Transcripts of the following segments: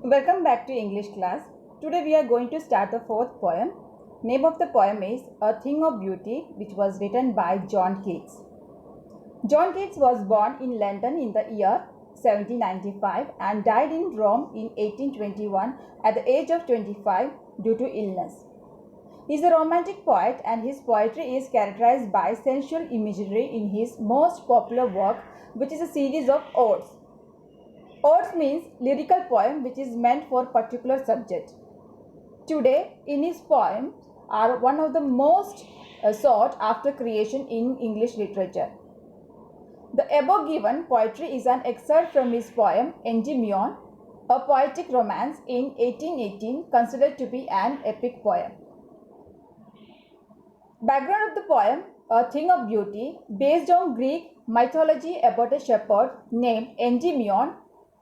Welcome back to English class. Today we are going to start the fourth poem. Name of the poem is A Thing of Beauty, which was written by John Keats. John Keats was born in London in the year 1795 and died in Rome in 1821 at the age of 25 due to illness. He is a romantic poet and his poetry is characterized by sensual imagery in his most popular work, which is a series of odes. Odes means lyrical poem which is meant for particular subject. Today, in his poems are one of the most sought after creation in English literature. The above given poetry is an excerpt from his poem Endymion, a poetic romance in 1818 considered to be an epic poem. Background of the poem, A Thing of Beauty, based on Greek mythology about a shepherd named Endymion,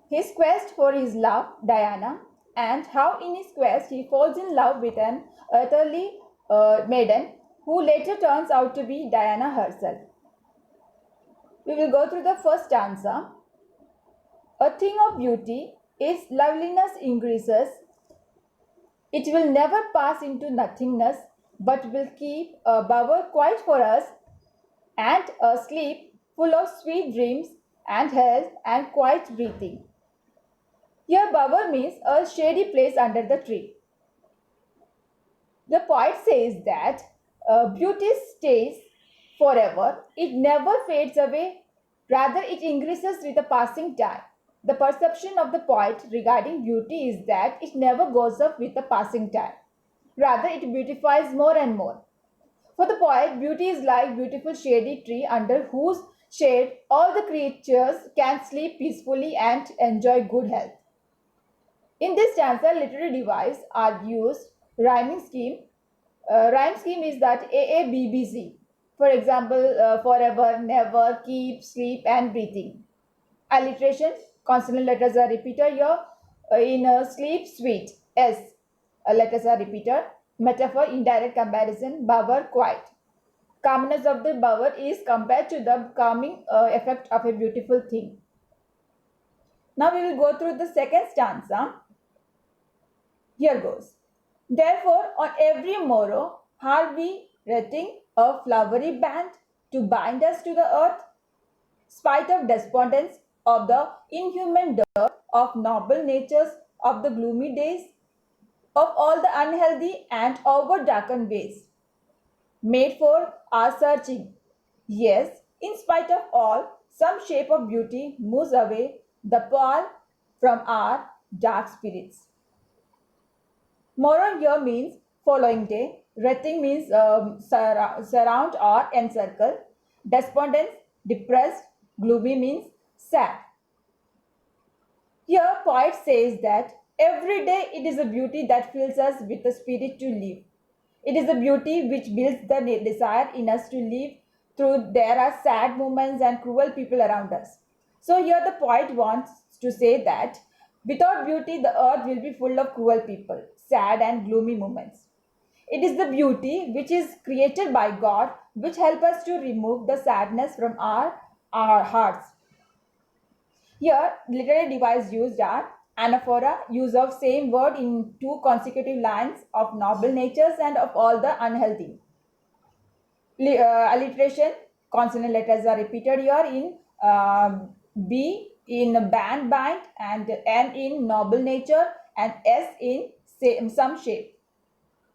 his quest for his love, Diana, and how in his quest he falls in love with an earthly maiden who later turns out to be Diana herself. We will go through the first stanza. A thing of beauty, its loveliness increases. It will never pass into nothingness, but will keep a bower quiet for us, and a sleep full of sweet dreams and health and quiet breathing. Here, bower means a shady place under the tree. The poet says that beauty stays forever, it never fades away, rather, it increases with the passing time. The perception of the poet regarding beauty is that it never goes up with the passing time, rather, it beautifies more and more. For the poet, beauty is like beautiful shady tree under whose shade all the creatures can sleep peacefully and enjoy good health. In this stanza, literary device are used rhyming scheme. Rhyme scheme is that AABBZ. For example, forever, never, keep, sleep, and breathing. Alliteration, consonant letters are repeated here. In sleep, sweet, S. Letters are repeated. Metaphor, indirect comparison, bower, quiet. Calmness of the bower is compared to the calming effect of a beautiful thing. Now we will go through the second stanza. Here goes. Therefore, on every morrow are we wreathing a flowery band to bind us to the earth, spite of despondence, of the inhuman dirt, of noble natures, of the gloomy days, of all the unhealthy and over darkened ways, made for our searching. Yes, in spite of all, some shape of beauty moves away the pall from our dark spirits. Morrow here means following day. Wreathing means surround or encircle. Despondence, depressed. Gloomy means sad. Here, poet says that every day it is a beauty that fills us with the spirit to live. It is a beauty which builds the desire in us to live through there are sad moments and cruel people around us. So here the poet wants to say that without beauty the earth will be full of cruel people, sad and gloomy moments. It is the beauty which is created by God which help us to remove the sadness from our hearts. Here, literary device used are anaphora, use of same word in two consecutive lines of noble natures and of all the unhealthy. Alliteration, consonant letters are repeated here in B in band bind and N in noble nature and S in some shape.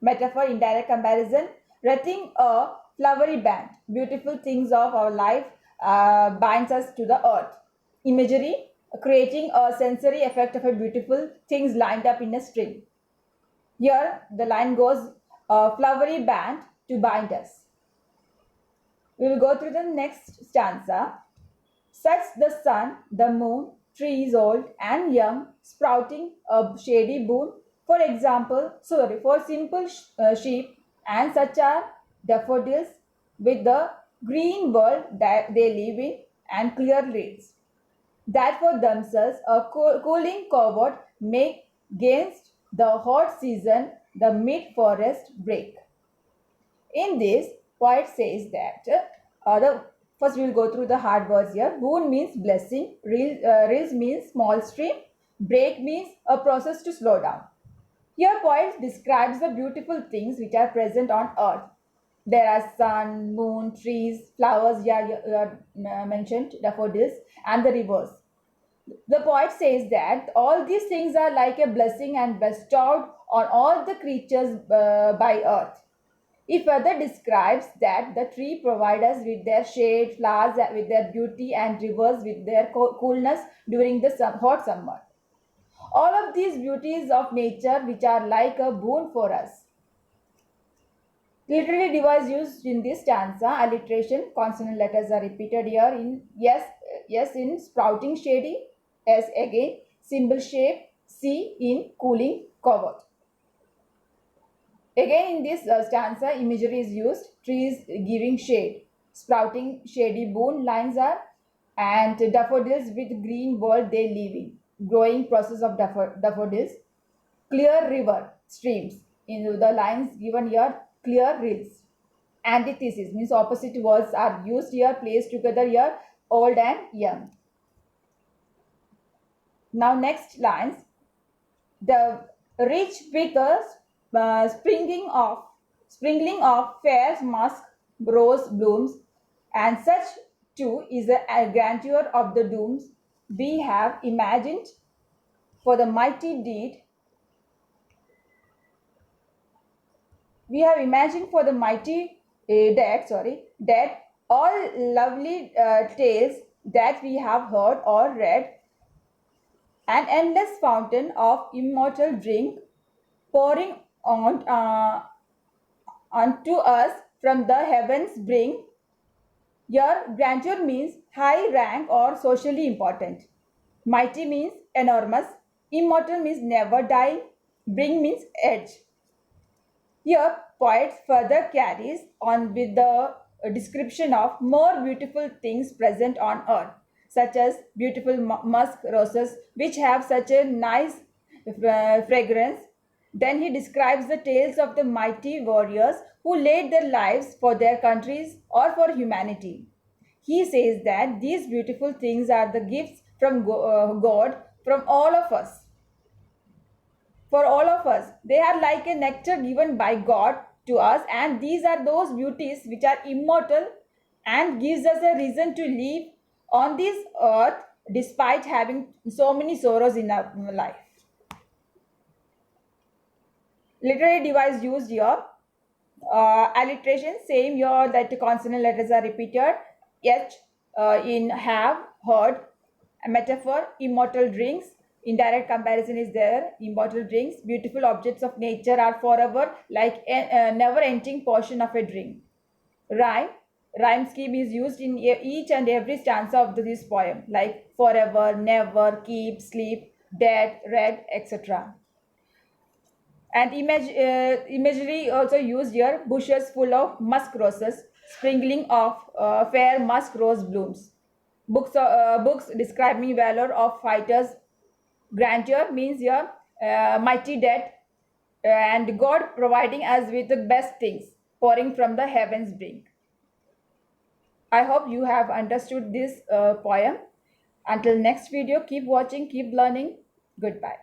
Metaphor, indirect comparison, wreathing a flowery band. Beautiful things of our life binds us to the earth. Imagery, creating a sensory effect of a beautiful things lined up in a string. Here the line goes a flowery band to bind us. We will go through the next stanza. Sets the sun, the moon, trees old and young, sprouting a shady boon. For simple sheep, and such are daffodils with the green world that they live in and clear reeds that for themselves a cooling covert make against the hot season the mid forest break. In this, poet says that the first we will go through the hard words here. Boon means blessing, rills means small stream, Break means a process to slow down. Here poet describes the beautiful things which are present on earth. There are sun, moon, trees, flowers, mentioned, daffodils, and the rivers. The poet says that all these things are like a blessing and bestowed on all the creatures by earth. He further describes that the tree provide us with their shade, flowers with their beauty, and rivers with their coolness during the hot summer. All of these beauties of nature which are like a boon for us. Literary device used in this stanza, alliteration, consonant letters are repeated here in yes, yes in sprouting shady, S again, symbol shape, C in cooling covered. Again in this stanza, imagery is used, trees giving shade, sprouting shady boon lines are, and daffodils with green world they live in, growing process of daffodils, clear river, streams. In the lines given here, clear rills. Antithesis means opposite words are used here, placed together here, old and young. Now next lines, the rich with a sprinkling of fair musk rose blooms, and such too is the grandeur of the dooms we have imagined for the mighty deed we have imagined for the mighty that all lovely tales that we have heard or read, an endless fountain of immortal drink pouring on unto us from the heavens bring. Here grandeur means high rank or socially important, mighty means enormous, immortal means never dying, bring means edge. Here, poet further carries on with the description of more beautiful things present on earth, such as beautiful musk roses, which have such a nice fragrance. Then he describes the tales of the mighty warriors who laid their lives for their countries or for humanity. He says that these beautiful things are the gifts from God from all of us, for all of us. They are like a nectar given by God to us, and these are those beauties which are immortal and gives us a reason to live on this earth despite having so many sorrows in our life. Literary device used here, alliteration, same here that consonant letters are repeated. H in have, heard, a metaphor, immortal drinks. Indirect comparison is there. Immortal drinks, beautiful objects of nature are forever like a never-ending portion of a drink. Rhyme, rhyme scheme is used in each and every stanza of this poem, like forever, never, keep, sleep, dead, red, etc. And imagery also used here, bushes full of musk roses, sprinkling of fair musk rose blooms. Books describing valor of fighters. Grandeur means here mighty dead, and God providing us with the best things, pouring from the heavens brink. I hope you have understood this poem. Until next video, keep watching, keep learning. Goodbye.